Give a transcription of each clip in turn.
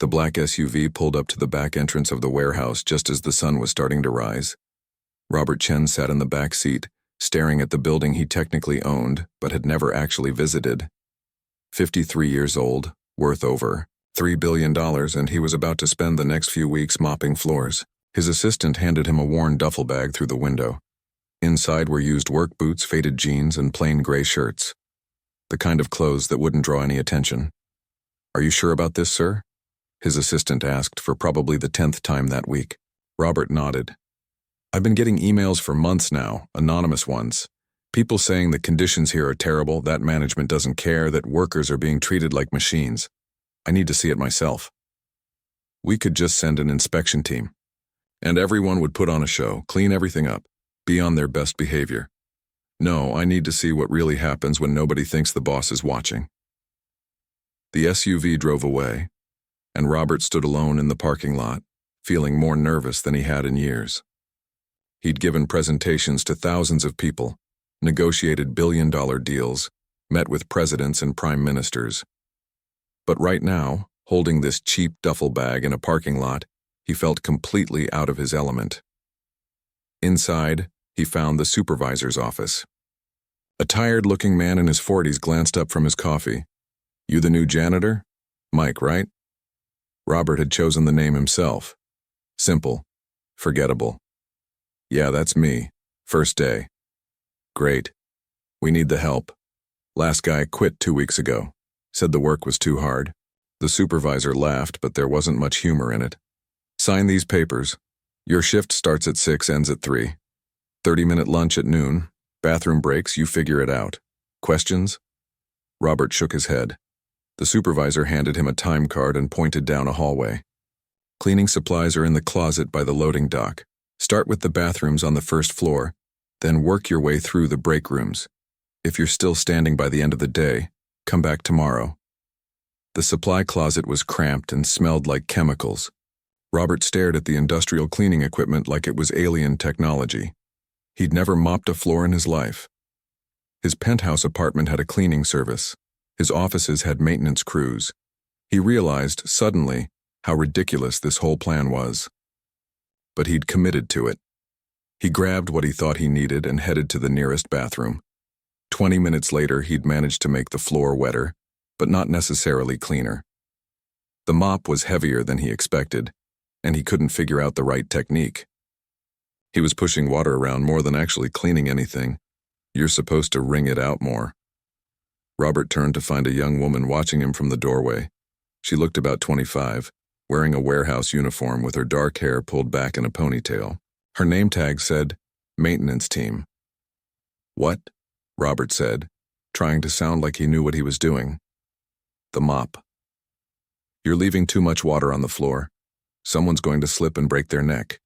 The black SUV pulled up to the back entrance of the warehouse just as the sun was starting to rise. Robert Chen sat in the back seat, staring at the building he technically owned but had never actually visited. 53 years old, worth over $3 billion, and he was about to spend the next few weeks mopping floors. His assistant handed him a worn duffel bag through the window. Inside were used work boots, faded jeans, and plain gray shirts. The kind of clothes that wouldn't draw any attention. "Are you sure about this, sir?" his assistant asked for probably the 10th time that week. Robert nodded. "I've been getting emails for months now, anonymous ones. People saying the conditions here are terrible, that management doesn't care, that workers are being treated like machines. I need to see it myself." "We could just send an inspection team. And everyone would put on a show, clean everything up, be on their best behavior. No, I need to see what really happens when nobody thinks the boss is watching." The SUV drove away, and Robert stood alone in the parking lot, feeling more nervous than he had in years. He'd given presentations to thousands of people, negotiated billion-dollar deals, met with presidents and prime ministers. But right now, holding this cheap duffel bag in a parking lot, he felt completely out of his element. Inside, he found the supervisor's office. A tired-looking man in his 40s glanced up from his coffee. "You the new janitor? Mike, right?" Robert had chosen the name himself. Simple. Forgettable. "Yeah, that's me. First day." "Great. We need the help. Last guy quit 2 weeks ago. Said the work was too hard." The supervisor laughed, but there wasn't much humor in it. "Sign these papers. Your shift starts at 6, ends at 3. 30-minute lunch at noon. Bathroom breaks, you figure it out. Questions?" Robert shook his head. The supervisor handed him a time card and pointed down a hallway. "Cleaning supplies are in the closet by the loading dock. Start with the bathrooms on the first floor, then work your way through the break rooms. If you're still standing by the end of the day, come back tomorrow." The supply closet was cramped and smelled like chemicals. Robert stared at the industrial cleaning equipment like it was alien technology. He'd never mopped a floor in his life. His penthouse apartment had a cleaning service. His offices had maintenance crews. He realized, suddenly, how ridiculous this whole plan was. But he'd committed to it. He grabbed what he thought he needed and headed to the nearest bathroom. 20 minutes later, he'd managed to make the floor wetter, but not necessarily cleaner. The mop was heavier than he expected, and he couldn't figure out the right technique. He was pushing water around more than actually cleaning anything. You're supposed to wring it out more. Robert turned to find a young woman watching him from the doorway. She looked about 25, wearing a warehouse uniform with her dark hair pulled back in a ponytail. Her name tag said, "Maintenance Team." "What?" Robert said, trying to sound like he knew what he was doing. "The mop. You're leaving too much water on the floor. Someone's going to slip and break their neck."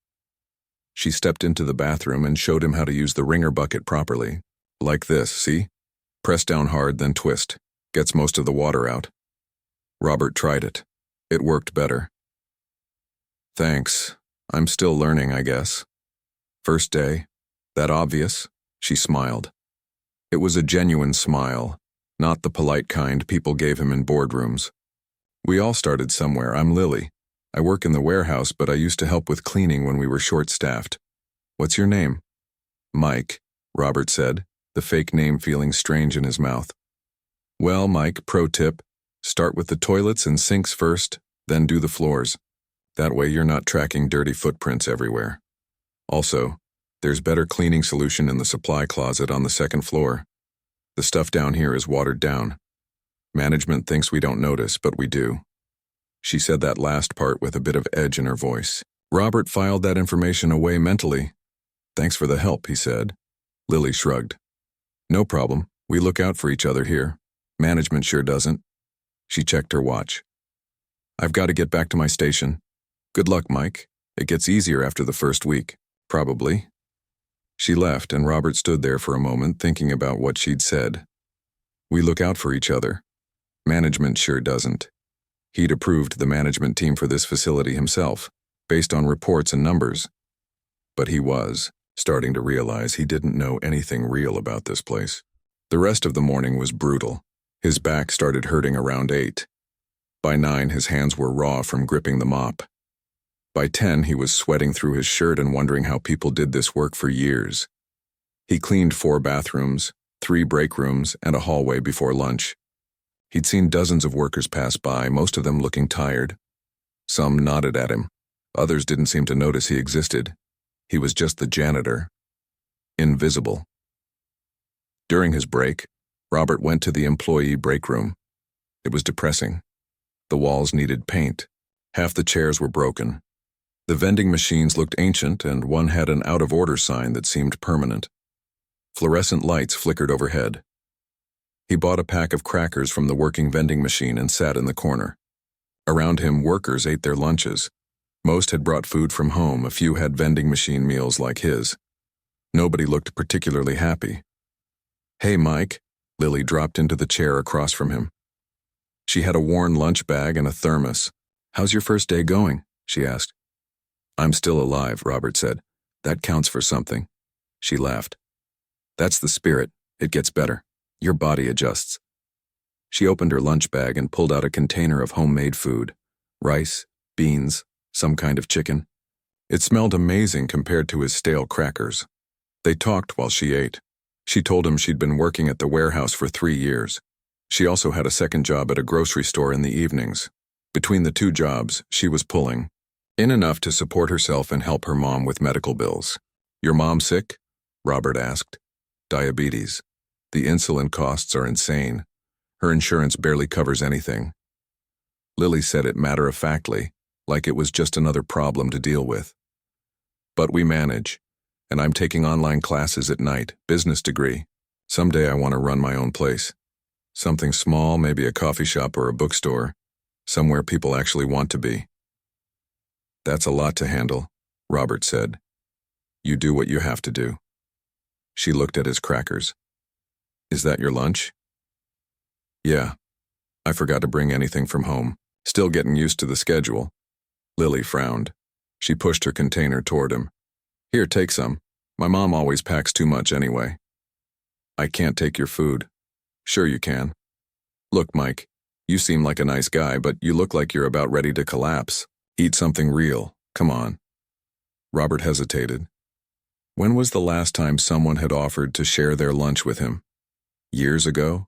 She stepped into the bathroom and showed him how to use the wringer bucket properly. "Like this, see? Press down hard, then twist. Gets most of the water out." Robert tried it. It worked better. "Thanks. I'm still learning, I guess." "First day? That obvious?" She smiled. It was a genuine smile, not the polite kind people gave him in boardrooms. "We all started somewhere. I'm Lily. I work in the warehouse, but I used to help with cleaning when we were short-staffed. What's your name?" "Mike," Robert said, the fake name feeling strange in his mouth. "Well, Mike, pro tip, start with the toilets and sinks first, then do the floors. That way you're not tracking dirty footprints everywhere. Also, there's better cleaning solution in the supply closet on the second floor. The stuff down here is watered down. Management thinks we don't notice, but we do." She said that last part with a bit of edge in her voice. Robert filed that information away mentally. "Thanks for the help," he said. Lily shrugged. "No problem. We look out for each other here. Management sure doesn't." She checked her watch. "I've got to get back to my station. Good luck, Mike. It gets easier after the first week. Probably." She left, and Robert stood there for a moment thinking about what she'd said. We look out for each other. Management sure doesn't. He'd approved the management team for this facility himself, based on reports and numbers. But he was starting to realize he didn't know anything real about this place. The rest of the morning was brutal. His back started hurting around 8. By 9, his hands were raw from gripping the mop. By 10, he was sweating through his shirt and wondering how people did this work for years. He cleaned 4 bathrooms, 3 break rooms, and a hallway before lunch. He'd seen dozens of workers pass by, most of them looking tired. Some nodded at him. Others didn't seem to notice he existed. He was just the janitor. Invisible. During his break, Robert went to the employee break room. It was depressing. The walls needed paint. Half the chairs were broken. The vending machines looked ancient, and one had an out-of-order sign that seemed permanent. Fluorescent lights flickered overhead. He bought a pack of crackers from the working vending machine and sat in the corner. Around him, workers ate their lunches. Most had brought food from home, a few had vending machine meals like his. Nobody looked particularly happy. "Hey, Mike," Lily dropped into the chair across from him. She had a worn lunch bag and a thermos. "How's your first day going?" she asked. "I'm still alive," Robert said. "That counts for something." She laughed. "That's the spirit. It gets better. Your body adjusts." She opened her lunch bag and pulled out a container of homemade food. Rice, beans, some kind of chicken. It smelled amazing compared to his stale crackers. They talked while she ate. She told him she'd been working at the warehouse for 3 years. She also had a second job at a grocery store in the evenings. Between the 2 jobs, she was pulling in enough to support herself and help her mom with medical bills. "Your mom sick?" Robert asked. "Diabetes. The insulin costs are insane. Her insurance barely covers anything." Lily said it matter-of-factly, like it was just another problem to deal with. "But we manage, and I'm taking online classes at night, business degree. Someday I want to run my own place. Something small, maybe a coffee shop or a bookstore, somewhere people actually want to be." "That's a lot to handle," Robert said. "You do what you have to do." She looked at his crackers. "Is that your lunch?" "Yeah. I forgot to bring anything from home. Still getting used to the schedule." Lily frowned. She pushed her container toward him. "Here, take some. My mom always packs too much anyway." "I can't take your food." "Sure you can. Look, Mike, you seem like a nice guy, but you look like you're about ready to collapse. Eat something real. Come on." Robert hesitated. When was the last time someone had offered to share their lunch with him? Years ago?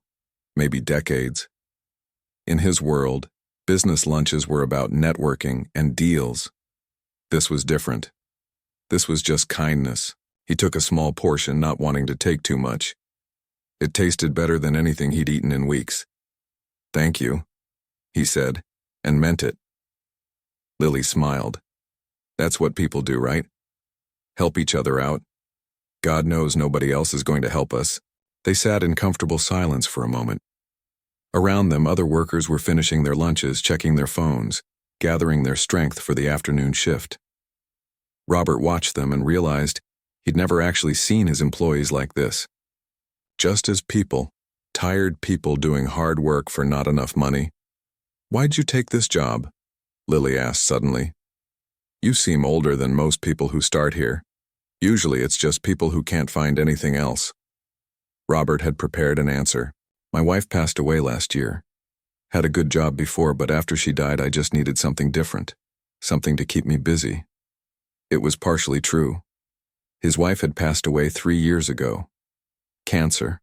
Maybe decades? In his world, business lunches were about networking and deals. This was different. This was just kindness. He took a small portion, not wanting to take too much. It tasted better than anything he'd eaten in weeks. "Thank you," he said, and meant it. Lily smiled. "That's what people do, right? Help each other out. God knows nobody else is going to help us." They sat in comfortable silence for a moment. Around them, other workers were finishing their lunches, checking their phones, gathering their strength for the afternoon shift. Robert watched them and realized he'd never actually seen his employees like this. Just as people, tired people doing hard work for not enough money. "Why'd you take this job?" Lily asked suddenly. "You seem older than most people who start here. Usually it's just people who can't find anything else." Robert had prepared an answer. "My wife passed away last year. Had a good job before, but after she died I just needed something different, something to keep me busy." It was partially true. His wife had passed away 3 years ago. Cancer.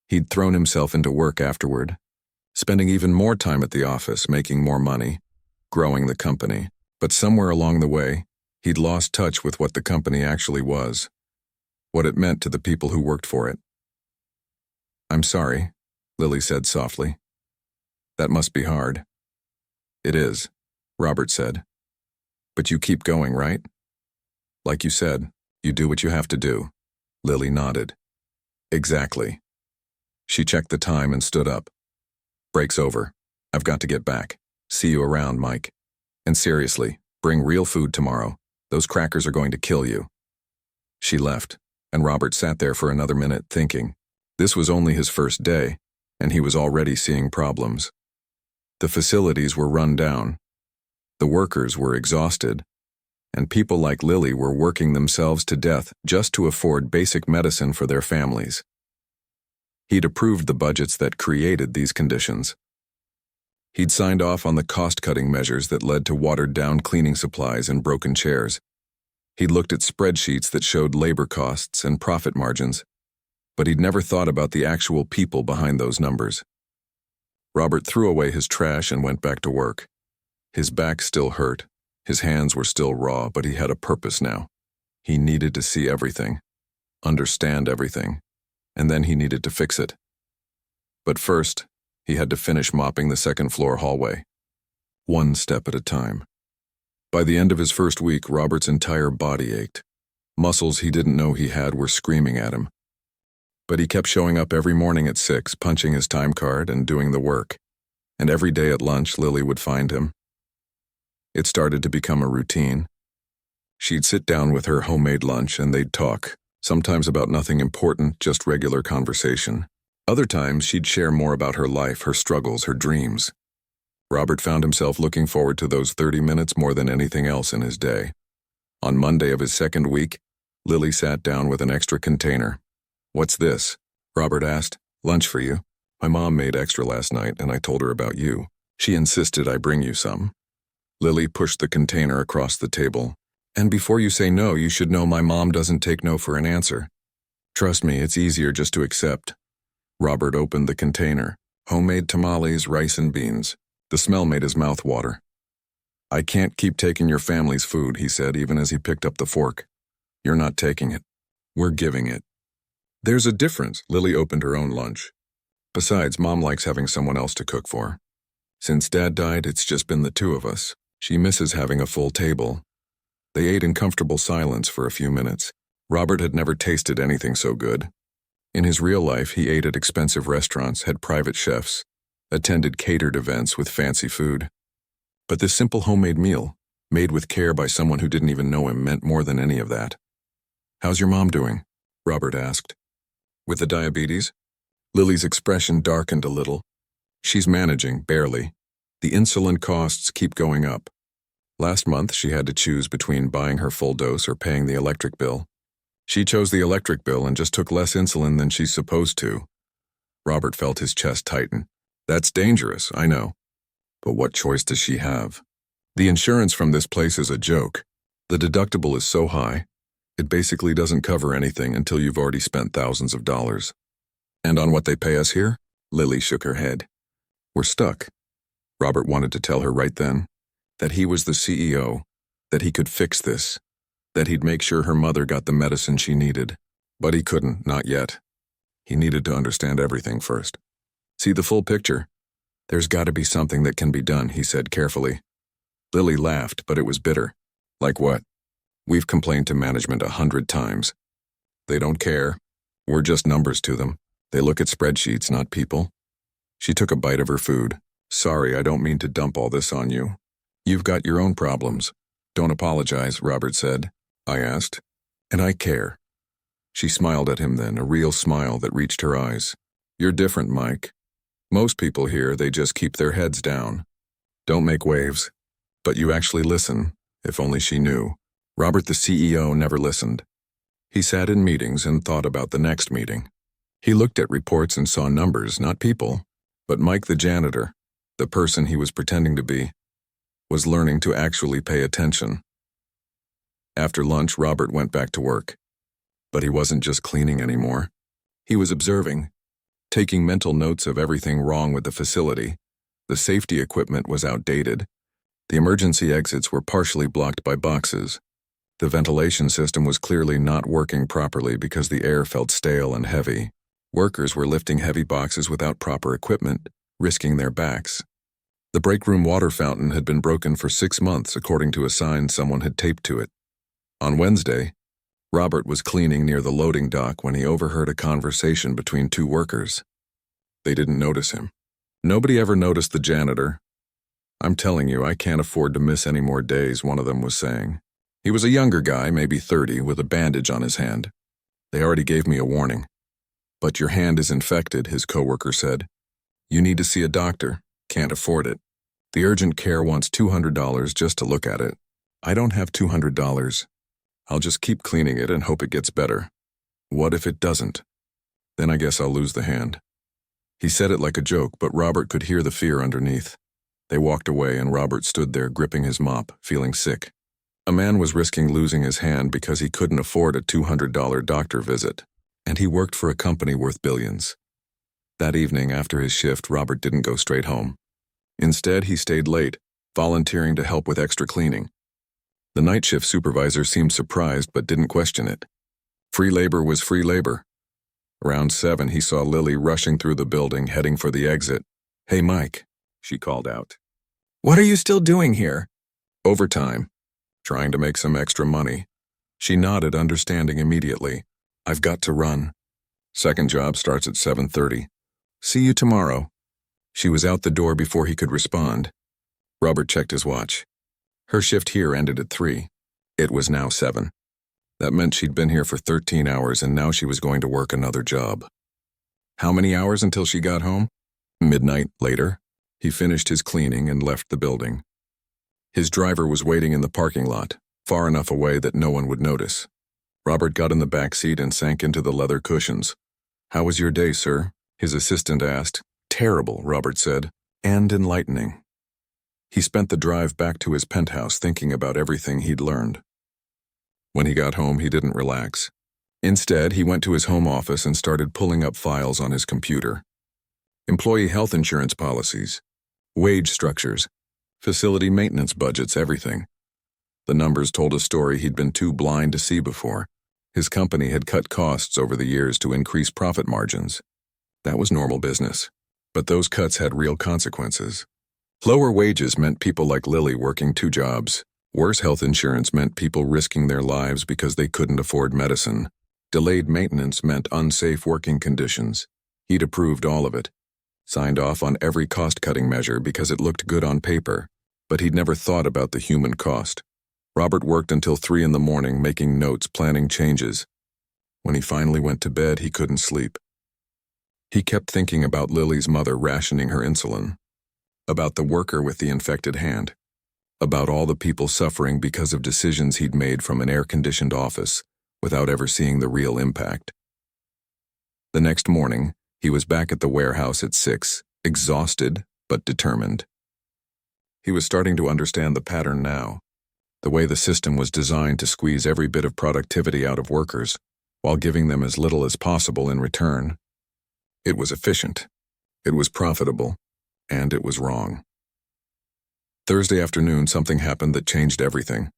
He'd thrown himself into work afterward, spending even more time at the office, making more money, growing the company. But somewhere along the way, he'd lost touch with what the company actually was, what it meant to the people who worked for it. "I'm sorry," Lily said softly. "That must be hard." "It is," Robert said. "But you keep going, right?" "Like you said, you do what you have to do." Lily nodded. "Exactly." She checked the time and stood up. "Break's over. I've got to get back. See you around, Mike. And seriously, bring real food tomorrow. Those crackers are going to kill you." She left, and Robert sat there for another minute thinking. This was only his first day, and he was already seeing problems. The facilities were run down. The workers were exhausted, and people like Lily were working themselves to death just to afford basic medicine for their families. He'd approved the budgets that created these conditions. He'd signed off on the cost-cutting measures that led to watered-down cleaning supplies and broken chairs. He'd looked at spreadsheets that showed labor costs and profit margins, but he'd never thought about the actual people behind those numbers. Robert threw away his trash and went back to work. His back still hurt, his hands were still raw, but he had a purpose now. He needed to see everything, understand everything, and then he needed to fix it. But first, he had to finish mopping the second-floor hallway, one step at a time. By the end of his first week, Robert's entire body ached. Muscles he didn't know he had were screaming at him. But he kept showing up every morning at 6, punching his time card and doing the work. And every day at lunch, Lily would find him. It started to become a routine. She'd sit down with her homemade lunch and they'd talk, sometimes about nothing important, just regular conversation. Other times, she'd share more about her life, her struggles, her dreams. Robert found himself looking forward to those 30 minutes more than anything else in his day. On Monday of his second week, Lily sat down with an extra container. "What's this?" Robert asked. "Lunch for you. My mom made extra last night and I told her about you. She insisted I bring you some." Lily pushed the container across the table. "And before you say no, you should know my mom doesn't take no for an answer. Trust me, it's easier just to accept." Robert opened the container. Homemade tamales, rice and beans. The smell made his mouth water. "I can't keep taking your family's food," he said, even as he picked up the fork. "You're not taking it. We're giving it." "There's a difference." Lily opened her own lunch. "Besides, Mom likes having someone else to cook for. Since Dad died, it's just been the two of us. She misses having a full table." They ate in comfortable silence for a few minutes. Robert had never tasted anything so good. In his real life, he ate at expensive restaurants, had private chefs, attended catered events with fancy food. But this simple homemade meal, made with care by someone who didn't even know him, meant more than any of that. "How's your mom doing?" Robert asked. "With the diabetes?" Lily's expression darkened a little. "She's managing, barely. The insulin costs keep going up. Last month, she had to choose between buying her full dose or paying the electric bill. She chose the electric bill and just took less insulin than she's supposed to." Robert felt his chest tighten. "That's dangerous, I know. But what choice does she have? The insurance from this place is a joke. The deductible is so high, it basically doesn't cover anything until you've already spent thousands of dollars. And on what they pay us here?" Lily shook her head. "We're stuck." Robert wanted to tell her right then that he was the CEO, that he could fix this, that he'd make sure her mother got the medicine she needed. But he couldn't, not yet. He needed to understand everything first. "See the full picture? There's got to be something that can be done," he said carefully. Lily laughed, but it was bitter. "Like what?" "We've complained to management 100 times. They don't care. We're just numbers to them. They look at spreadsheets, not people." She took a bite of her food. "Sorry, I don't mean to dump all this on you. You've got your own problems." "Don't apologize," Robert said. "I asked. And I care." She smiled at him then, a real smile that reached her eyes. "You're different, Mike. Most people here, they just keep their heads down. Don't make waves. But you actually listen, if only she knew." Robert, the CEO, never listened. He sat in meetings and thought about the next meeting. He looked at reports and saw numbers, not people. But Mike the janitor, the person he was pretending to be, was learning to actually pay attention. After lunch, Robert went back to work. But he wasn't just cleaning anymore. He was observing, taking mental notes of everything wrong with the facility. The safety equipment was outdated. The emergency exits were partially blocked by boxes. The ventilation system was clearly not working properly because the air felt stale and heavy. Workers were lifting heavy boxes without proper equipment, risking their backs. The break room water fountain had been broken for 6 months, according to a sign someone had taped to it. On Wednesday, Robert was cleaning near the loading dock when he overheard a conversation between 2 workers. They didn't notice him. "Nobody ever noticed the janitor. I'm telling you, I can't afford to miss any more days," one of them was saying. He was a younger guy, maybe 30, with a bandage on his hand. "They already gave me a warning." "But your hand is infected," his coworker said. "You need to see a doctor. Can't afford it. The urgent care wants $200 just to look at it." "I don't have $200. I'll just keep cleaning it and hope it gets better." "What if it doesn't?" "Then I guess I'll lose the hand." He said it like a joke, but Robert could hear the fear underneath. They walked away and Robert stood there gripping his mop, feeling sick. A man was risking losing his hand because he couldn't afford a $200 doctor visit, and he worked for a company worth billions. That evening, after his shift, Robert didn't go straight home. Instead, he stayed late, volunteering to help with extra cleaning. The night shift supervisor seemed surprised but didn't question it. Free labor was free labor. Around 7, he saw Lily rushing through the building, heading for the exit. "Hey, Mike," she called out. "What are you still doing here?" "Overtime. Trying to make some extra money." She nodded, understanding immediately. "I've got to run. Second job starts at 7:30. See you tomorrow." She was out the door before he could respond. Robert checked his watch. Her shift here ended at 3. It was now 7. That meant she'd been here for 13 hours and now she was going to work another job. How many hours until she got home? Midnight later, he finished his cleaning and left the building. His driver was waiting in the parking lot, far enough away that no one would notice. Robert got in the back seat and sank into the leather cushions. "How was your day, sir?" his assistant asked. "Terrible," Robert said, "and enlightening." He spent the drive back to his penthouse thinking about everything he'd learned. When he got home, he didn't relax. Instead, he went to his home office and started pulling up files on his computer. Employee health insurance policies, wage structures, facility maintenance budgets, everything. The numbers told a story he'd been too blind to see before. His company had cut costs over the years to increase profit margins. That was normal business. But those cuts had real consequences. Lower wages meant people like Lily working 2 jobs. Worse health insurance meant people risking their lives because they couldn't afford medicine. Delayed maintenance meant unsafe working conditions. He'd approved all of it. Signed off on every cost-cutting measure because it looked good on paper, but he'd never thought about the human cost. Robert worked until 3 in the morning, making notes, planning changes. When he finally went to bed, he couldn't sleep. He kept thinking about Lily's mother rationing her insulin, about the worker with the infected hand, about all the people suffering because of decisions he'd made from an air-conditioned office without ever seeing the real impact. The next morning, he was back at the warehouse at 6, exhausted but determined. He was starting to understand the pattern now, the way the system was designed to squeeze every bit of productivity out of workers while giving them as little as possible in return. It was efficient, it was profitable, and it was wrong. Thursday afternoon, something happened that changed everything.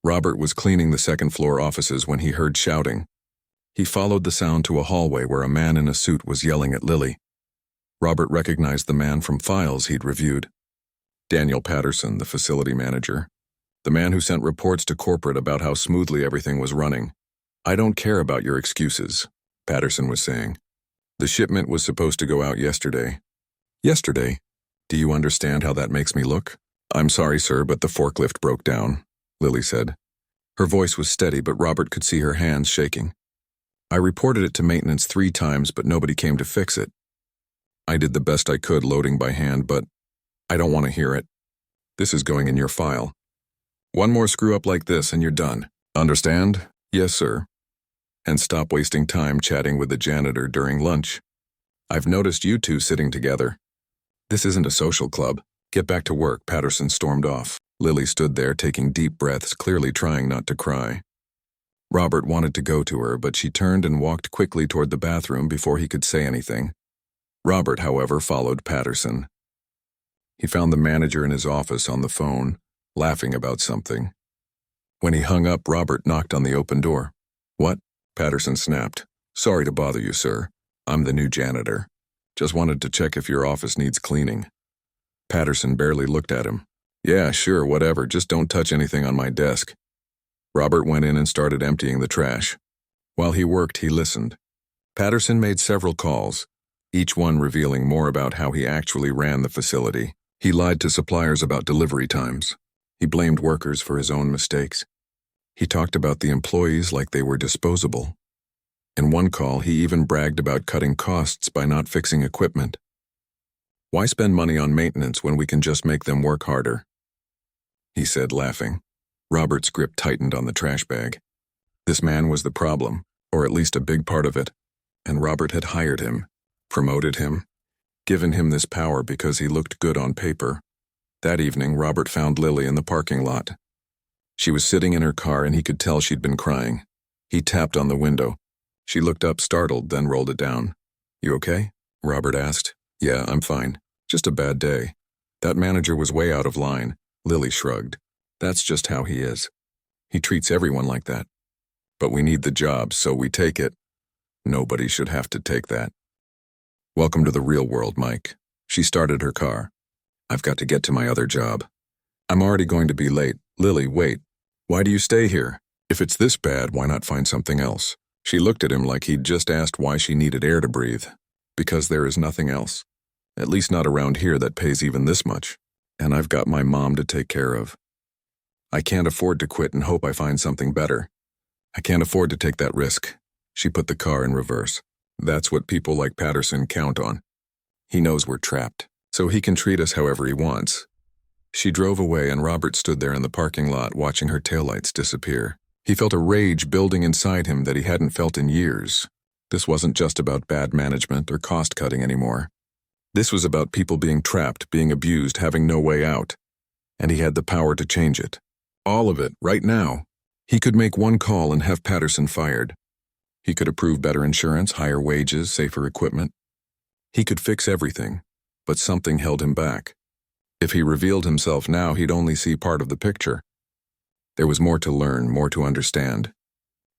Robert was cleaning the second-floor offices when he heard shouting. He followed the sound to a hallway where a man in a suit was yelling at Lily. Robert recognized the man from files he'd reviewed. Daniel Patterson, the facility manager. The man who sent reports to corporate about how smoothly everything was running. "I don't care about your excuses," Patterson was saying. "The shipment was supposed to go out yesterday." "Yesterday? Do you understand how that makes me look?" "I'm sorry, sir, but the forklift broke down," Lily said. Her voice was steady, but Robert could see her hands shaking. "I reported it to maintenance 3 times, but nobody came to fix it. I did the best I could loading by hand, but I don't want to hear it. This is going in your file. One more screw-up like this and you're done. Understand?" "Yes, sir." "And stop wasting time chatting with the janitor during lunch. I've noticed you 2 sitting together. This isn't a social club. Get back to work," Patterson stormed off. Lily stood there taking deep breaths, clearly trying not to cry. Robert wanted to go to her, but she turned and walked quickly toward the bathroom before he could say anything. Robert, however, followed Patterson. He found the manager in his office on the phone, laughing about something. When he hung up, Robert knocked on the open door. "What?" Patterson snapped. "Sorry to bother you, sir. I'm the new janitor. Just wanted to check if your office needs cleaning." Patterson barely looked at him. "Yeah, sure, whatever, just don't touch anything on my desk." Robert went in and started emptying the trash. While he worked, he listened. Patterson made several calls, each one revealing more about how he actually ran the facility. He lied to suppliers about delivery times. He blamed workers for his own mistakes. He talked about the employees like they were disposable. In one call, he even bragged about cutting costs by not fixing equipment. "Why spend money on maintenance when we can just make them work harder?" he said, laughing. Robert's grip tightened on the trash bag. This man was the problem, or at least a big part of it, and Robert had hired him, promoted him, given him this power because he looked good on paper. That evening, Robert found Lily in the parking lot. She was sitting in her car and he could tell she'd been crying. He tapped on the window. She looked up startled, then rolled it down. "You okay?" Robert asked. "Yeah, I'm fine. Just a bad day." That manager was way out of line. Lily shrugged. "That's just how he is. He treats everyone like that. But we need the job, so we take it. Nobody should have to take that." "Welcome to the real world, Mike." She started her car. "I've got to get to my other job. I'm already going to be late." "Lily, wait. Why do you stay here? If it's this bad, why not find something else?" She looked at him like he'd just asked why she needed air to breathe. "Because there is nothing else. At least not around here that pays even this much. And I've got my mom to take care of. I can't afford to quit and hope I find something better. I can't afford to take that risk." She put the car in reverse. "That's what people like Patterson count on. He knows we're trapped, so he can treat us however he wants." She drove away and Robert stood there in the parking lot watching her taillights disappear. He felt a rage building inside him that he hadn't felt in years. This wasn't just about bad management or cost-cutting anymore. This was about people being trapped, being abused, having no way out. And he had the power to change it. All of it, right now. He could make one call and have Patterson fired. He could approve better insurance, higher wages, safer equipment. He could fix everything, but something held him back. If he revealed himself now, he'd only see part of the picture. There was more to learn, more to understand.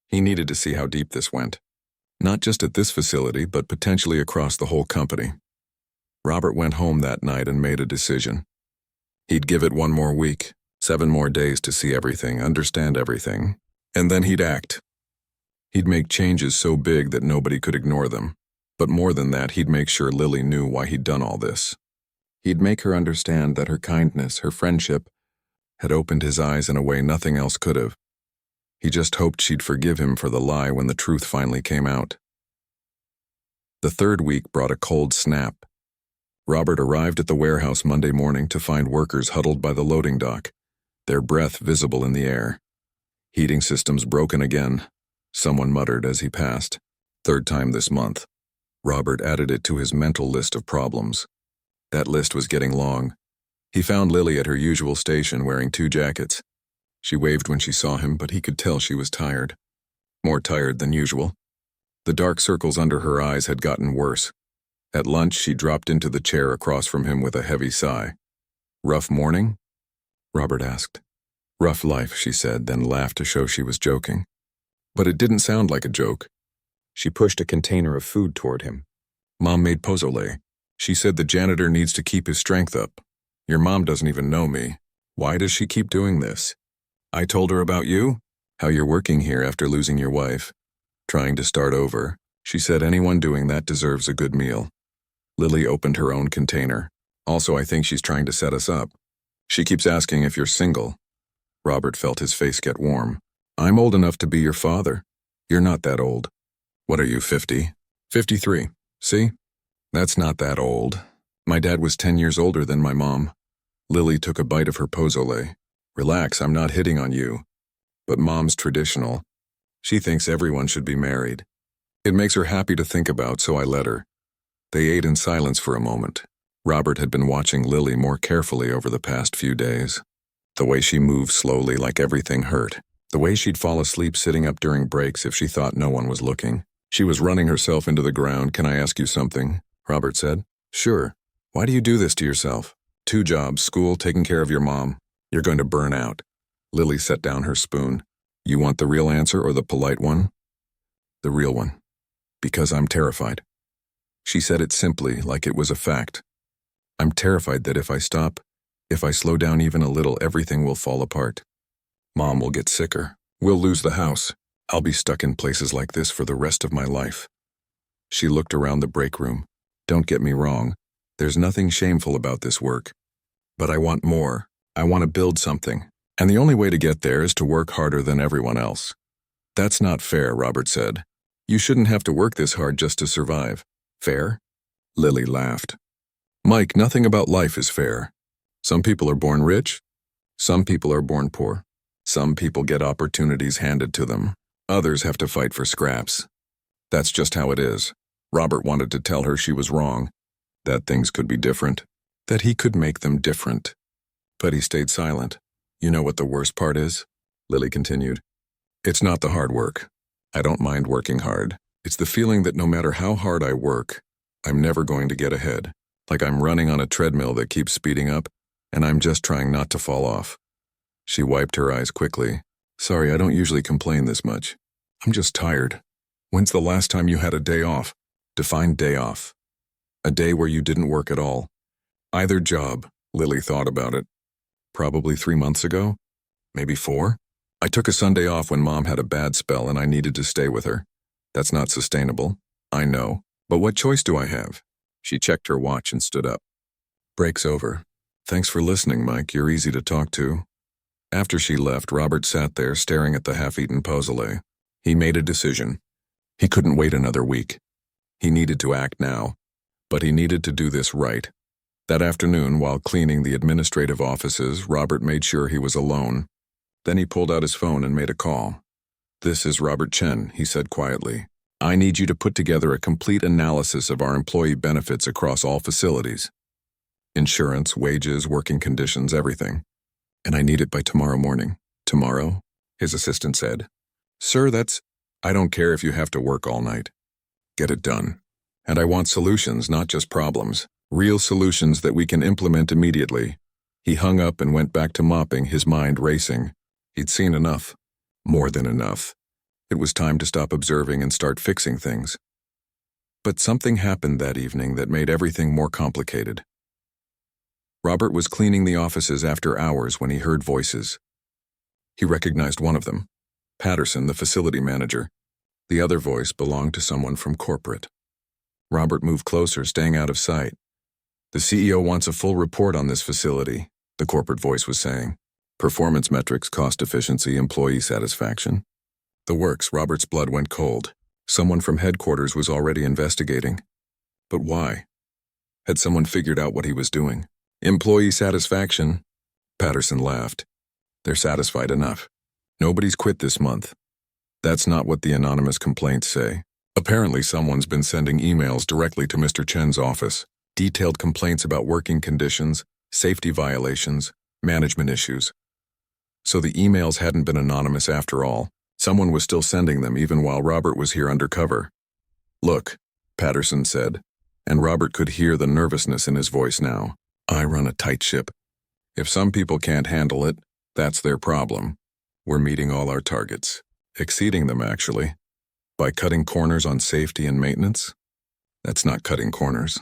He needed to see how deep this went. Not just at this facility, but potentially across the whole company. Robert went home that night and made a decision. He'd give it one more week, 7 more days to see everything, understand everything, and then he'd act. He'd make changes so big that nobody could ignore them. But more than that, he'd make sure Lily knew why he'd done all this. He'd make her understand that her kindness, her friendship, had opened his eyes in a way nothing else could have. He just hoped she'd forgive him for the lie when the truth finally came out. The 3rd week brought a cold snap. Robert arrived at the warehouse Monday morning to find workers huddled by the loading dock, their breath visible in the air. Heating systems broken again, someone muttered as he passed. 3rd time this month. Robert added it to his mental list of problems. That list was getting long. He found Lily at her usual station wearing 2 jackets. She waved when she saw him, but he could tell she was tired. More tired than usual. The dark circles under her eyes had gotten worse. At lunch, she dropped into the chair across from him with a heavy sigh. "Rough morning?" Robert asked. "Rough life," she said, then laughed to show she was joking. But it didn't sound like a joke. She pushed a container of food toward him. "Mom made pozole. She said the janitor needs to keep his strength up. Your mom doesn't even know me. Why does she keep doing this? I told her about you, how you're working here after losing your wife, trying to start over. She said anyone doing that deserves a good meal." Lily opened her own container. "Also, I think she's trying to set us up. She keeps asking if you're single." Robert felt his face get warm. "I'm old enough to be your father. You're not that old." "What are you, 50? 53. See? That's not that old. My dad was 10 years older than my mom." Lily took a bite of her pozole. "Relax, I'm not hitting on you. But Mom's traditional. She thinks everyone should be married. It makes her happy to think about, so I let her." They ate in silence for a moment. Robert had been watching Lily more carefully over the past few days. The way she moved slowly like everything hurt. The way she'd fall asleep sitting up during breaks if she thought no one was looking. She was running herself into the ground. "Can I ask you something?" Robert said. "Sure. Why do you do this to yourself? 2 jobs, school, taking care of your mom. You're going to burn out." Lily set down her spoon. "You want the real answer or the polite one?" "The real one. Because I'm terrified." She said it simply, like it was a fact. "I'm terrified that if I stop, if I slow down even a little, everything will fall apart. Mom will get sicker. We'll lose the house. I'll be stuck in places like this for the rest of my life." She looked around the break room. "Don't get me wrong. There's nothing shameful about this work. But I want more. I want to build something. And the only way to get there is to work harder than everyone else." "That's not fair," Robert said. "You shouldn't have to work this hard just to survive." "Fair?" Lily laughed. "Mike, nothing about life is fair. Some people are born rich. Some people are born poor. Some people get opportunities handed to them. Others have to fight for scraps. That's just how it is." Robert wanted to tell her she was wrong, that things could be different, that he could make them different. But he stayed silent. You know what the worst part is? Lily continued. It's not the hard work. I don't mind working hard. It's the feeling that no matter how hard I work, I'm never going to get ahead. Like I'm running on a treadmill that keeps speeding up, and I'm just trying not to fall off. She wiped her eyes quickly. Sorry, I don't usually complain this much. I'm just tired. When's the last time you had a day off? Define day off. A day where you didn't work at all. Either job. Lily thought about it. Probably 3 months ago? Maybe 4? I took a Sunday off when Mom had a bad spell and I needed to stay with her. That's not sustainable. I know. But what choice do I have? She checked her watch and stood up. Break's over. Thanks for listening, Mike. You're easy to talk to. After she left, Robert sat there staring at the half-eaten pozole. He made a decision. He couldn't wait another week. He needed to act now. But he needed to do this right. That afternoon, while cleaning the administrative offices, Robert made sure he was alone. Then he pulled out his phone and made a call. This is Robert Chen, he said quietly. I need you to put together a complete analysis of our employee benefits across all facilities. Insurance, wages, working conditions, everything. And I need it by tomorrow morning. Tomorrow? His assistant said. Sir, I don't care if you have to work all night. Get it done. And I want solutions, not just problems. Real solutions that we can implement immediately. He hung up and went back to mopping, his mind racing. He'd seen enough. More than enough. It was time to stop observing and start fixing things. But something happened that evening that made everything more complicated. Robert was cleaning the offices after hours when he heard voices. He recognized one of them. Patterson, the facility manager. The other voice belonged to someone from corporate. Robert moved closer, staying out of sight. The CEO wants a full report on this facility, the corporate voice was saying. Performance metrics, cost efficiency, employee satisfaction. The works. Robert's blood went cold. Someone from headquarters was already investigating. But why? Had someone figured out what he was doing? Employee satisfaction? Patterson laughed. They're satisfied enough. Nobody's quit this month. That's not what the anonymous complaints say. Apparently someone's been sending emails directly to Mr. Chen's office. Detailed complaints about working conditions, safety violations, management issues. So the emails hadn't been anonymous after all. Someone was still sending them even while Robert was here undercover. Look, Patterson said, and Robert could hear the nervousness in his voice now. I run a tight ship. If some people can't handle it, that's their problem. We're meeting all our targets. Exceeding them, actually. By cutting corners on safety and maintenance? That's not cutting corners.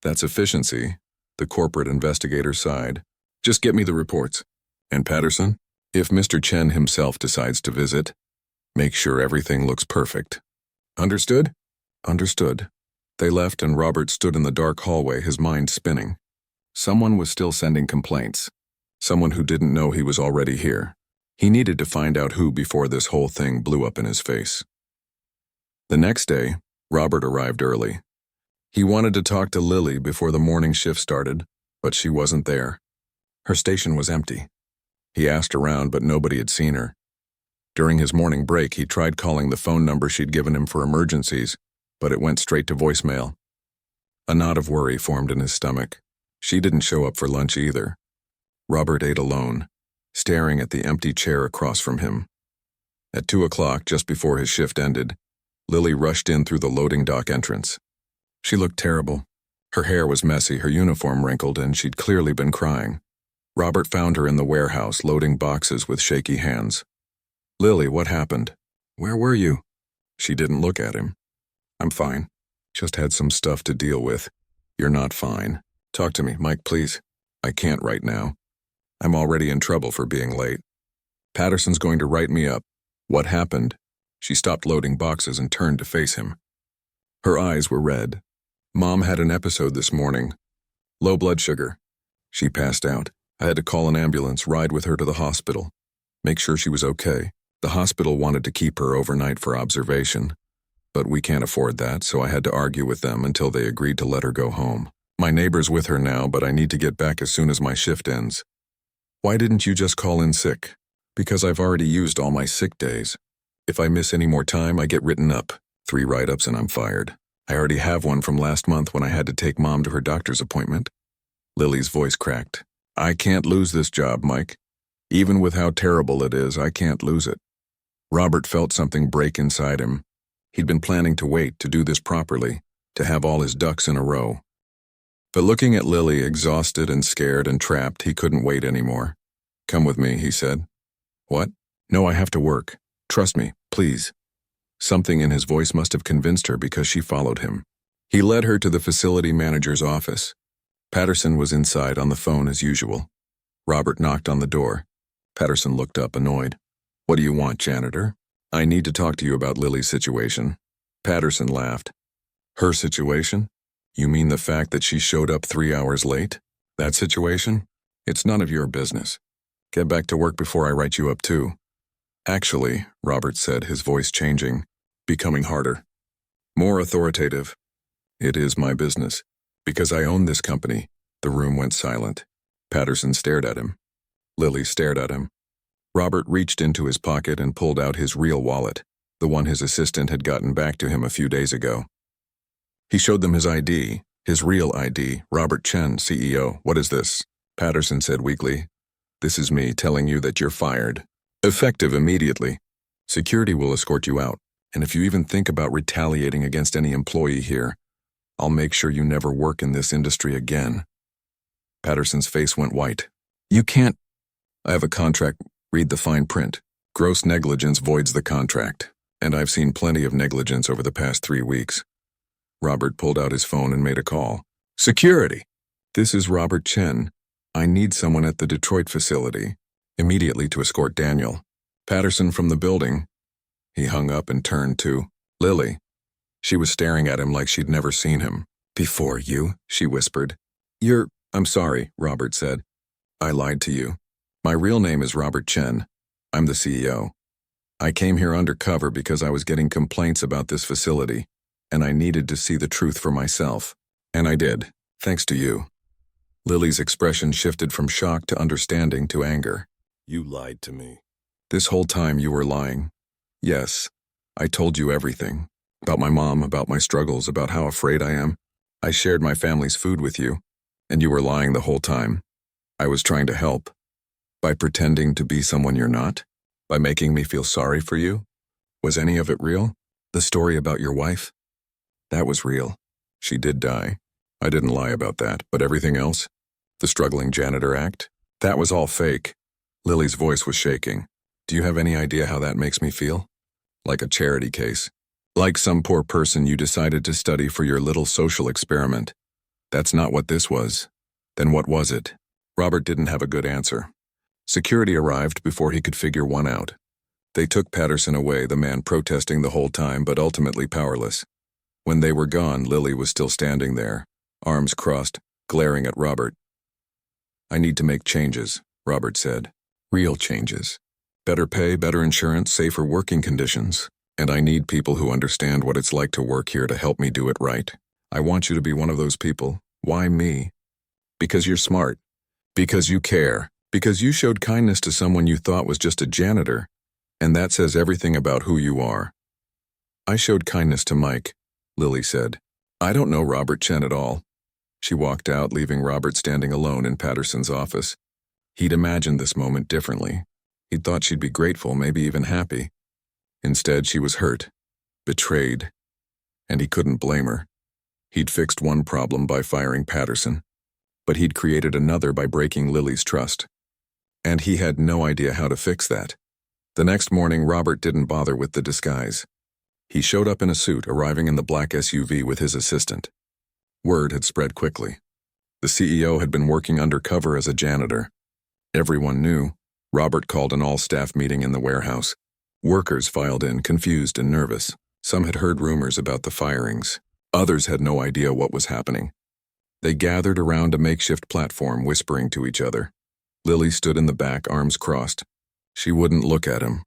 That's efficiency, the corporate investigator sighed. Just get me the reports. And Patterson, if Mr. Chen himself decides to visit, make sure everything looks perfect. Understood? Understood. They left and Robert stood in the dark hallway, his mind spinning. Someone was still sending complaints. Someone who didn't know he was already here. He needed to find out who before this whole thing blew up in his face. The next day, Robert arrived early. He wanted to talk to Lily before the morning shift started, but she wasn't there. Her station was empty. He asked around, but nobody had seen her. During his morning break, he tried calling the phone number she'd given him for emergencies, but it went straight to voicemail. A knot of worry formed in his stomach. She didn't show up for lunch either. Robert ate alone, staring at the empty chair across from him. At 2 o'clock, just before his shift ended, Lily rushed in through the loading dock entrance. She looked terrible. Her hair was messy, her uniform wrinkled, and she'd clearly been crying. Robert found her in the warehouse, loading boxes with shaky hands. Lily, what happened? Where were you? She didn't look at him. I'm fine. Just had some stuff to deal with. You're not fine. Talk to me, Mike, please. I can't right now. I'm already in trouble for being late. Patterson's going to write me up. What happened? She stopped loading boxes and turned to face him. Her eyes were red. Mom had an episode this morning. Low blood sugar. She passed out. I had to call an ambulance, ride with her to the hospital. Make sure she was okay. The hospital wanted to keep her overnight for observation. But we can't afford that, so I had to argue with them until they agreed to let her go home. My neighbor's with her now, but I need to get back as soon as my shift ends. Why didn't you just call in sick? Because I've already used all my sick days. If I miss any more time, I get written up. 3 write-ups and I'm fired. I already have one from last month when I had to take Mom to her doctor's appointment. Lily's voice cracked. I can't lose this job, Mike. Even with how terrible it is, I can't lose it. Robert felt something break inside him. He'd been planning to wait to do this properly, to have all his ducks in a row. But looking at Lily, exhausted and scared and trapped, he couldn't wait anymore. Come with me, he said. What? No, I have to work. Trust me, please. Something in his voice must have convinced her because she followed him. He led her to the facility manager's office. Patterson was inside on the phone as usual. Robert knocked on the door. Patterson looked up, annoyed. What do you want, janitor? I need to talk to you about Lily's situation. Patterson laughed. Her situation? You mean the fact that she showed up 3 hours late? That situation? It's none of your business. Get back to work before I write you up too. Actually, Robert said, his voice changing, becoming harder. More authoritative. It is my business. Because I own this company. The room went silent. Patterson stared at him. Lily stared at him. Robert reached into his pocket and pulled out his real wallet, the one his assistant had gotten back to him a few days ago. He showed them his ID, his real ID, Robert Chen, CEO. What is this? Patterson said weakly. This is me telling you that you're fired. Effective immediately. Security will escort you out, and if you even think about retaliating against any employee here, I'll make sure you never work in this industry again. Patterson's face went white. You can't. I have a contract. Read the fine print. Gross negligence voids the contract, and I've seen plenty of negligence over the past 3 weeks. Robert pulled out his phone and made a call. Security! This is Robert Chen. I need someone at the Detroit facility, immediately to escort Daniel. Patterson from the building. He hung up and turned to Lily. She was staring at him like she'd never seen him. Before you, she whispered. I'm sorry, Robert said. I lied to you. My real name is Robert Chen. I'm the CEO. I came here undercover because I was getting complaints about this facility, and I needed to see the truth for myself. And I did, thanks to you. Lily's expression shifted from shock to understanding to anger. You lied to me. This whole time you were lying. Yes, I told you everything. About my mom, about my struggles, about how afraid I am. I shared my family's food with you, and you were lying the whole time. I was trying to help. By pretending to be someone you're not? By making me feel sorry for you? Was any of it real? The story about your wife? That was real. She did die. I didn't lie about that, but everything else? The struggling janitor act? That was all fake. Lily's voice was shaking. Do you have any idea how that makes me feel? Like a charity case. Like some poor person you decided to study for your little social experiment. That's not what this was. Then what was it? Robert didn't have a good answer. Security arrived before he could figure one out. They took Patterson away, the man protesting the whole time but ultimately powerless. When they were gone, Lily was still standing there, arms crossed, glaring at Robert. I need to make changes, Robert said. Real changes. Better pay, better insurance, safer working conditions. And I need people who understand what it's like to work here to help me do it right. I want you to be one of those people. Why me? Because you're smart. Because you care. Because you showed kindness to someone you thought was just a janitor. And that says everything about who you are. I showed kindness to Mike, Lily said. I don't know Robert Chen at all. She walked out, leaving Robert standing alone in Patterson's office. He'd imagined this moment differently. He'd thought she'd be grateful, maybe even happy. Instead, she was hurt, betrayed, and he couldn't blame her. He'd fixed one problem by firing Patterson, but he'd created another by breaking Lily's trust. And he had no idea how to fix that. The next morning, Robert didn't bother with the disguise. He showed up in a suit, arriving in the black SUV with his assistant. Word had spread quickly. The CEO had been working undercover as a janitor. Everyone knew. Robert called an all-staff meeting in the warehouse. Workers filed in, confused and nervous. Some had heard rumors about the firings. Others had no idea what was happening. They gathered around a makeshift platform, whispering to each other. Lily stood in the back, arms crossed. She wouldn't look at him.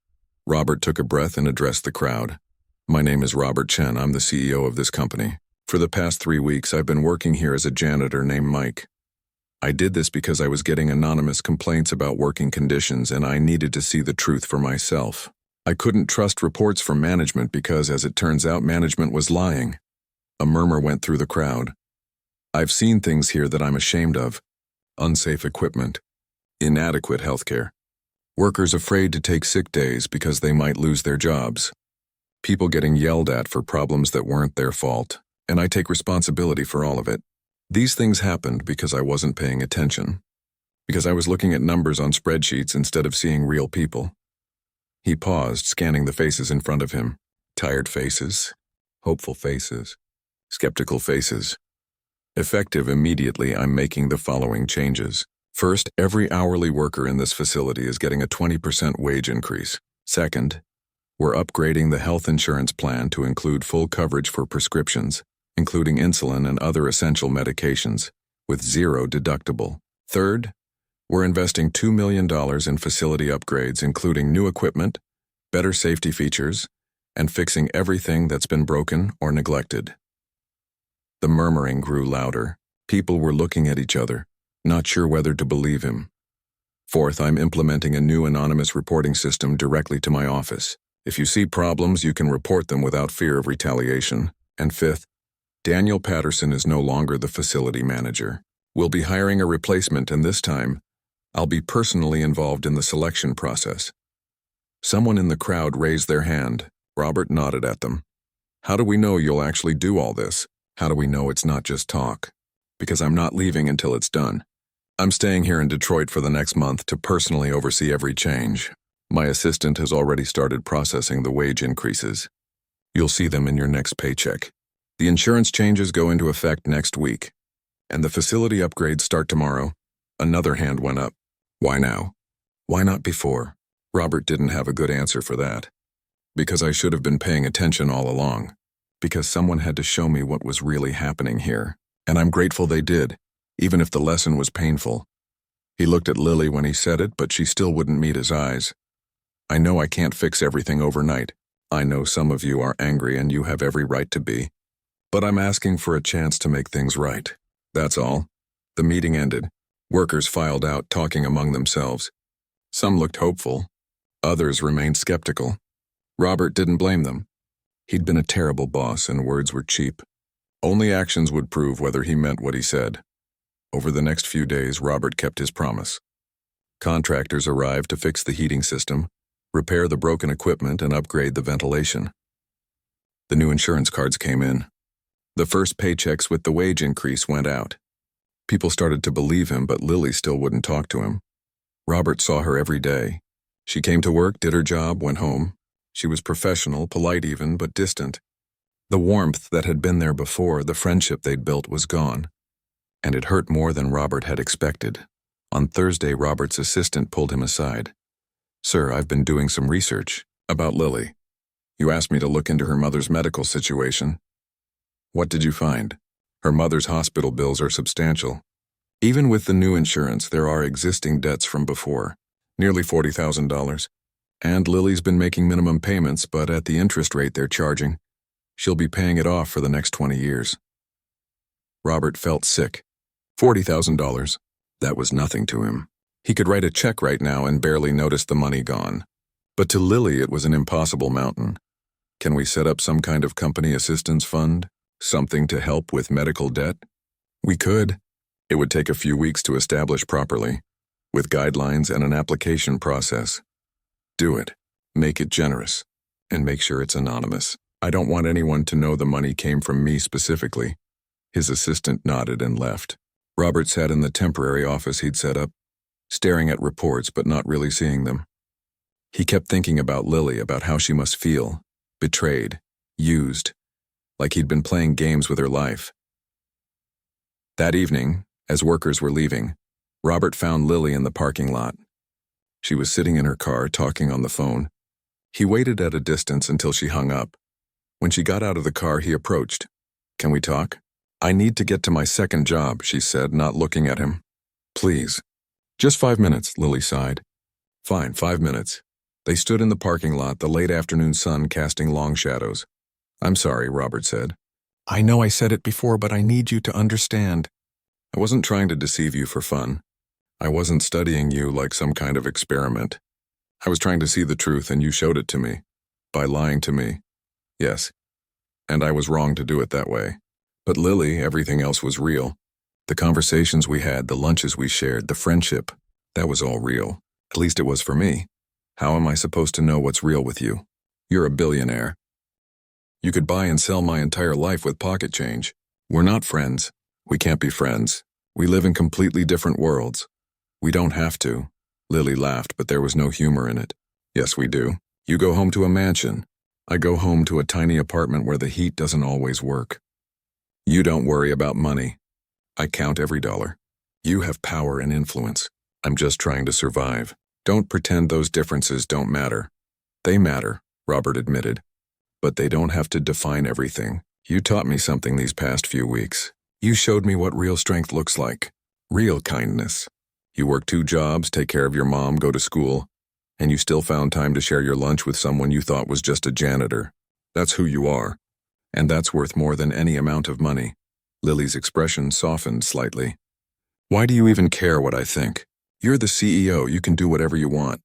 Robert took a breath and addressed the crowd. My name is Robert Chen. I'm the CEO of this company. For the past 3 weeks, I've been working here as a janitor named Mike. I did this because I was getting anonymous complaints about working conditions and I needed to see the truth for myself. I couldn't trust reports from management because, as it turns out, management was lying. A murmur went through the crowd. I've seen things here that I'm ashamed of. Unsafe equipment, Inadequate healthcare. Workers afraid to take sick days because they might lose their jobs. People getting yelled at for problems that weren't their fault, and I take responsibility for all of it. These things happened because I wasn't paying attention, because I was looking at numbers on spreadsheets instead of seeing real people. He paused, scanning the faces in front of him. Tired faces, hopeful faces, skeptical faces. Effective immediately, I'm making the following changes. First, every hourly worker in this facility is getting a 20% wage increase. Second, we're upgrading the health insurance plan to include full coverage for prescriptions, including insulin and other essential medications, with zero deductible. Third, we're investing $2 million in facility upgrades, including new equipment, better safety features, and fixing everything that's been broken or neglected. The murmuring grew louder. People were looking at each other, not sure whether to believe him. Fourth, I'm implementing a new anonymous reporting system directly to my office. If you see problems, you can report them without fear of retaliation. And fifth, Daniel Patterson is no longer the facility manager. We'll be hiring a replacement, and this time, I'll be personally involved in the selection process. Someone in the crowd raised their hand. Robert nodded at them. How do we know you'll actually do all this? How do we know it's not just talk? Because I'm not leaving until it's done. I'm staying here in Detroit for the next month to personally oversee every change. My assistant has already started processing the wage increases. You'll see them in your next paycheck. The insurance changes go into effect next week, and the facility upgrades start tomorrow. Another hand went up. Why now? Why not before? Robert didn't have a good answer for that. Because I should have been paying attention all along. Because someone had to show me what was really happening here. And I'm grateful they did, even if the lesson was painful. He looked at Lily when he said it, but she still wouldn't meet his eyes. I know I can't fix everything overnight. I know some of you are angry and you have every right to be. But I'm asking for a chance to make things right. That's all. The meeting ended. Workers filed out, talking among themselves. Some looked hopeful. Others remained skeptical. Robert didn't blame them. He'd been a terrible boss and words were cheap. Only actions would prove whether he meant what he said. Over the next few days, Robert kept his promise. Contractors arrived to fix the heating system, repair the broken equipment, and upgrade the ventilation. The new insurance cards came in. The first paychecks with the wage increase went out. People started to believe him, but Lily still wouldn't talk to him. Robert saw her every day. She came to work, did her job, went home. She was professional, polite even, but distant. The warmth that had been there before, the friendship they'd built, was gone. And it hurt more than Robert had expected. On Thursday, Robert's assistant pulled him aside. Sir, I've been doing some research about Lily. You asked me to look into her mother's medical situation. What did you find? Her mother's hospital bills are substantial. Even with the new insurance, there are existing debts from before, nearly $40,000. And Lily's been making minimum payments, but at the interest rate they're charging, she'll be paying it off for the next 20 years. Robert felt sick. $40,000. That was nothing to him. He could write a check right now and barely notice the money gone. But to Lily, it was an impossible mountain. Can we set up some kind of company assistance fund? Something to help with medical debt? We could. It would take a few weeks to establish properly, with guidelines and an application process. Do it. Make it generous. And make sure it's anonymous. I don't want anyone to know the money came from me specifically. His assistant nodded and left. Robert sat in the temporary office he'd set up, staring at reports but not really seeing them. He kept thinking about Lily, about how she must feel, betrayed, used, like he'd been playing games with her life. That evening, as workers were leaving, Robert found Lily in the parking lot. She was sitting in her car, talking on the phone. He waited at a distance until she hung up. When she got out of the car, he approached. Can we talk? I need to get to my second job, she said, not looking at him. Please. Just 5 minutes, Lily sighed. Fine, 5 minutes. They stood in the parking lot, the late afternoon sun casting long shadows. I'm sorry, Robert said. I know I said it before, but I need you to understand. I wasn't trying to deceive you for fun. I wasn't studying you like some kind of experiment. I was trying to see the truth, and you showed it to me. By lying to me. Yes. And I was wrong to do it that way. But Lily, everything else was real. The conversations we had, the lunches we shared, the friendship. That was all real. At least it was for me. How am I supposed to know what's real with you? You're a billionaire. You could buy and sell my entire life with pocket change. We're not friends. We can't be friends. We live in completely different worlds. We don't have to. Lily laughed, but there was no humor in it. Yes, we do. You go home to a mansion. I go home to a tiny apartment where the heat doesn't always work. You don't worry about money. I count every dollar. You have power and influence. I'm just trying to survive. Don't pretend those differences don't matter. They matter, Robert admitted. But they don't have to define everything. You taught me something these past few weeks. You showed me what real strength looks like. Real kindness. You work 2 jobs, take care of your mom, go to school, and you still found time to share your lunch with someone you thought was just a janitor. That's who you are. And that's worth more than any amount of money. Lily's expression softened slightly. Why do you even care what I think? You're the CEO, you can do whatever you want.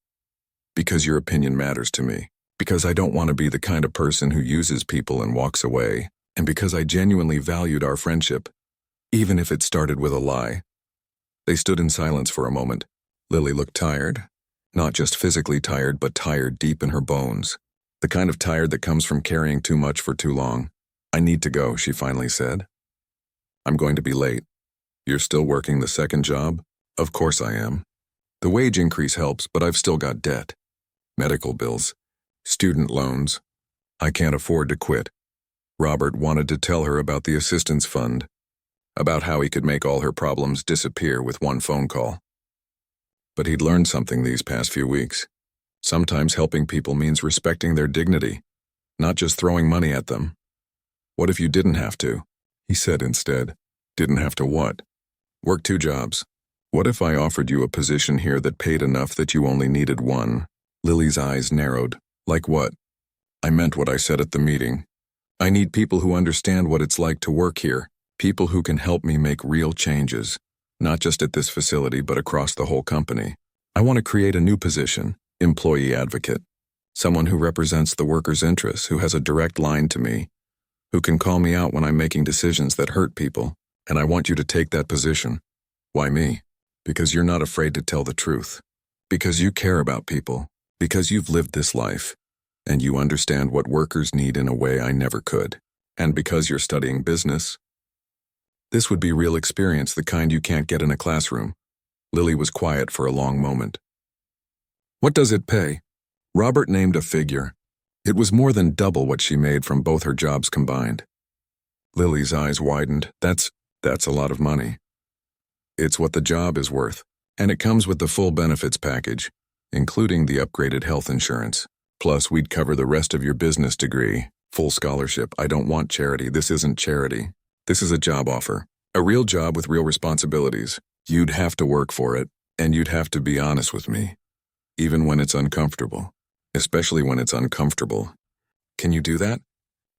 Because your opinion matters to me. Because I don't want to be the kind of person who uses people and walks away. And because I genuinely valued our friendship, even if it started with a lie. They stood in silence for a moment. Lily looked tired. Not just physically tired, but tired deep in her bones. The kind of tired that comes from carrying too much for too long. I need to go, she finally said. I'm going to be late. You're still working the second job? Of course I am. The wage increase helps, but I've still got debt. Medical bills. Student loans. I can't afford to quit. Robert wanted to tell her about the assistance fund. About how he could make all her problems disappear with one phone call. But he'd learned something these past few weeks. Sometimes helping people means respecting their dignity, not just throwing money at them. What if you didn't have to? He said instead. Didn't have to what? Work 2 jobs. What if I offered you a position here that paid enough that you only needed one? Lily's eyes narrowed. Like what? I meant what I said at the meeting. I need people who understand what it's like to work here. People who can help me make real changes. Not just at this facility, but across the whole company. I want to create a new position, employee advocate. Someone who represents the workers' interests, who has a direct line to me, who can call me out when I'm making decisions that hurt people. And I want you to take that position. Why me? Because you're not afraid to tell the truth. Because you care about people. Because you've lived this life. And you understand what workers need in a way I never could. And because you're studying business. This would be real experience, the kind you can't get in a classroom. Lily was quiet for a long moment. What does it pay? Robert named a figure. It was more than double what she made from both her jobs combined. Lily's eyes widened. That's a lot of money. It's what the job is worth, and it comes with the full benefits package, including the upgraded health insurance. Plus, we'd cover the rest of your business degree. Full scholarship. I don't want charity. This isn't charity. This is a job offer. A real job with real responsibilities. You'd have to work for it, and you'd have to be honest with me. Even when it's uncomfortable. Especially when it's uncomfortable. Can you do that?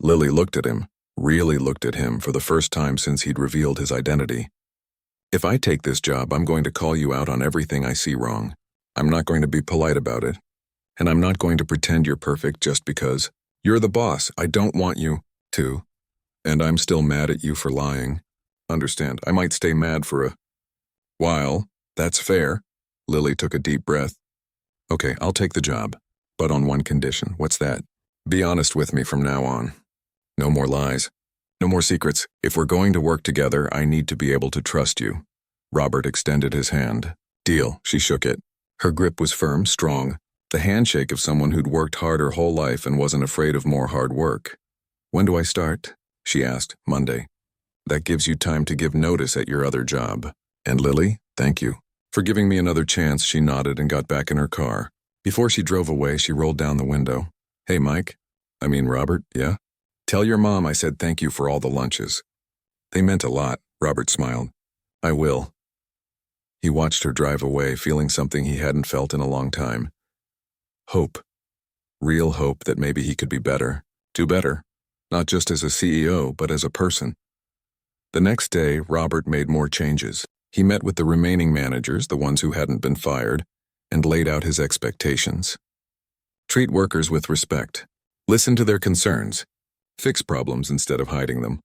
Lily looked at him, really looked at him for the first time since he'd revealed his identity. If I take this job, I'm going to call you out on everything I see wrong. I'm not going to be polite about it. And I'm not going to pretend you're perfect just because. You're the boss. I don't want you to. And I'm still mad at you for lying. Understand, I might stay mad for a while. That's fair. Lily took a deep breath. Okay, I'll take the job. But on one condition. What's that? Be honest with me from now on. No more lies. No more secrets. If we're going to work together, I need to be able to trust you. Robert extended his hand. Deal. She shook it. Her grip was firm, strong. The handshake of someone who'd worked hard her whole life and wasn't afraid of more hard work. When do I start? She asked. Monday. That gives you time to give notice at your other job. And Lily, thank you. For giving me another chance, she nodded and got back in her car. Before she drove away, she rolled down the window. Hey, Robert, yeah? Tell your mom I said thank you for all the lunches. They meant a lot, Robert smiled. I will. He watched her drive away, feeling something he hadn't felt in a long time. Hope. Real hope that maybe he could be better. Do better. Not just as a CEO, but as a person. The next day, Robert made more changes. He met with the remaining managers, the ones who hadn't been fired, and laid out his expectations. Treat workers with respect. Listen to their concerns. Fix problems instead of hiding them.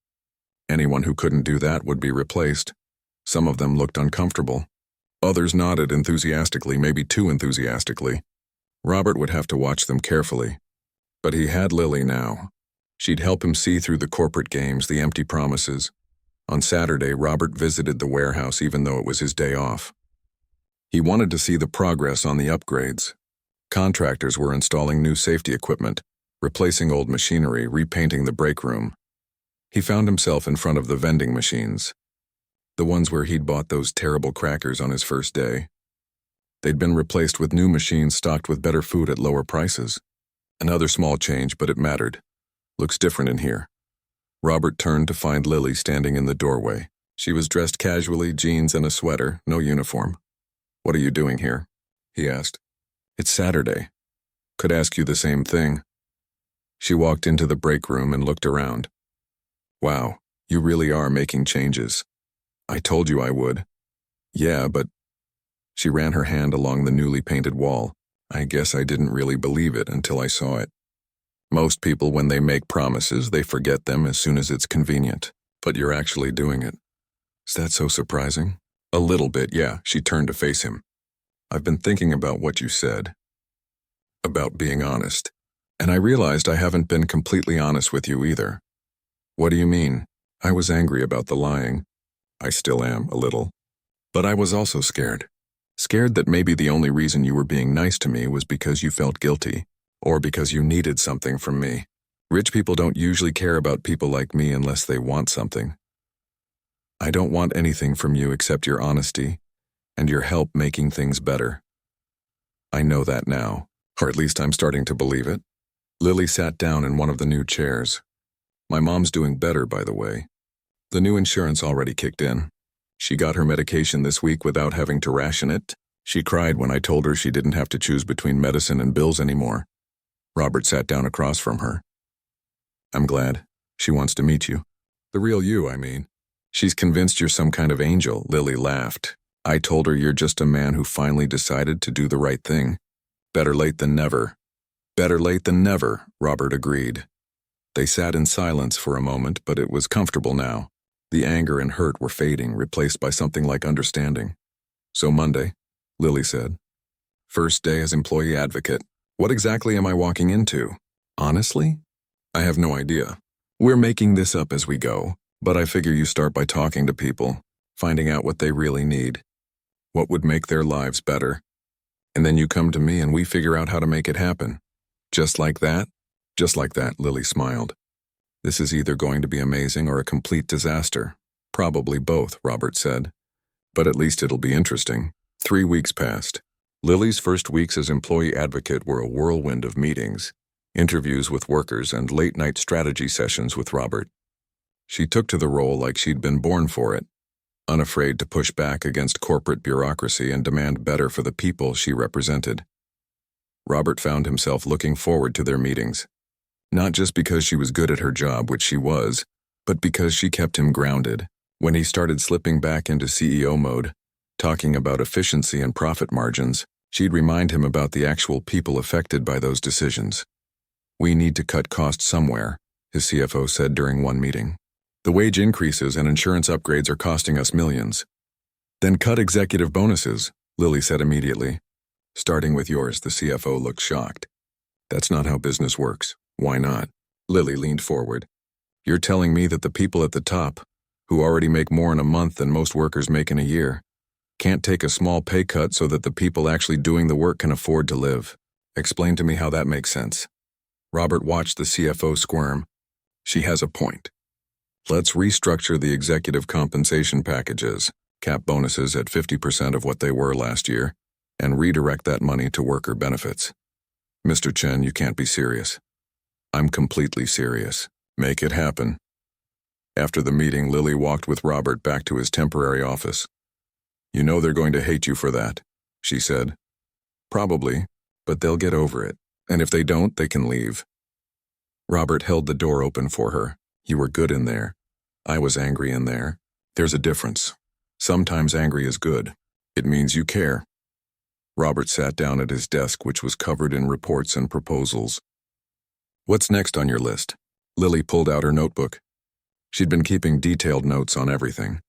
Anyone who couldn't do that would be replaced. Some of them looked uncomfortable. Others nodded enthusiastically, maybe too enthusiastically. Robert would have to watch them carefully. But he had Lily now. She'd help him see through the corporate games, the empty promises. On Saturday, Robert visited the warehouse even though it was his day off. He wanted to see the progress on the upgrades. Contractors were installing new safety equipment, replacing old machinery, repainting the break room. He found himself in front of the vending machines, the ones where he'd bought those terrible crackers on his first day. They'd been replaced with new machines stocked with better food at lower prices. Another small change, but it mattered. Looks different in here. Robert turned to find Lily standing in the doorway. She was dressed casually, jeans and a sweater, no uniform. "What are you doing here?" he asked. "It's Saturday. Could ask you the same thing." She walked into the break room and looked around. "Wow, you really are making changes. I told you I would." "Yeah, but..." She ran her hand along the newly painted wall. "I guess I didn't really believe it until I saw it. Most people, when they make promises, they forget them as soon as it's convenient. But you're actually doing it. Is that so surprising?" "A little bit, yeah." She turned to face him. "I've been thinking about what you said. About being honest. And I realized I haven't been completely honest with you either." "What do you mean?" "I was angry about the lying. I still am, a little. But I was also scared. Scared that maybe the only reason you were being nice to me was because you felt guilty, or because you needed something from me. Rich people don't usually care about people like me unless they want something. I don't want anything from you except your honesty and your help making things better. I know that now, or at least I'm starting to believe it." Lily sat down in one of the new chairs. "My mom's doing better, by the way. The new insurance already kicked in. She got her medication this week without having to ration it. She cried when I told her she didn't have to choose between medicine and bills anymore." Robert sat down across from her. "I'm glad. She wants to meet you. The real you, I mean. She's convinced you're some kind of angel." Lily laughed. "I told her you're just a man who finally decided to do the right thing. Better late than never." "Better late than never," Robert agreed. They sat in silence for a moment, but it was comfortable now. The anger and hurt were fading, replaced by something like understanding. "So Monday," Lily said. "First day as employee advocate. What exactly am I walking into? Honestly? I have no idea. We're making this up as we go, but I figure you start by talking to people, finding out what they really need, what would make their lives better. And then you come to me and we figure out how to make it happen. Just like that?" "Just like that," Lily smiled. "This is either going to be amazing or a complete disaster." "Probably both," Robert said. "But at least it'll be interesting." 3 weeks passed. Lily's first weeks as employee advocate were a whirlwind of meetings, interviews with workers, and late-night strategy sessions with Robert. She took to the role like she'd been born for it, unafraid to push back against corporate bureaucracy and demand better for the people she represented. Robert found himself looking forward to their meetings. Not just because she was good at her job, which she was, but because she kept him grounded. When he started slipping back into CEO mode, talking about efficiency and profit margins, she'd remind him about the actual people affected by those decisions. "We need to cut costs somewhere," his CFO said during one meeting. "The wage increases and insurance upgrades are costing us millions." "Then cut executive bonuses," Lily said immediately. "Starting with yours," the CFO looked shocked. "That's not how business works." "Why not?" Lily leaned forward. "You're telling me that the people at the top, who already make more in a month than most workers make in a year, can't take a small pay cut so that the people actually doing the work can afford to live? Explain to me how that makes sense." Robert watched the CFO squirm. "She has a point. Let's restructure the executive compensation packages, cap bonuses at 50% of what they were last year, and redirect that money to worker benefits." "Mr. Chen, you can't be serious." "I'm completely serious. Make it happen." After the meeting, Lily walked with Robert back to his temporary office. "You know they're going to hate you for that," she said. "Probably, but they'll get over it. And if they don't, they can leave." Robert held the door open for her. "You were good in there. I was angry in there. There's a difference. Sometimes angry is good. It means you care." Robert sat down at his desk, which was covered in reports and proposals. "What's next on your list?" Lily pulled out her notebook. She'd been keeping detailed notes on everything.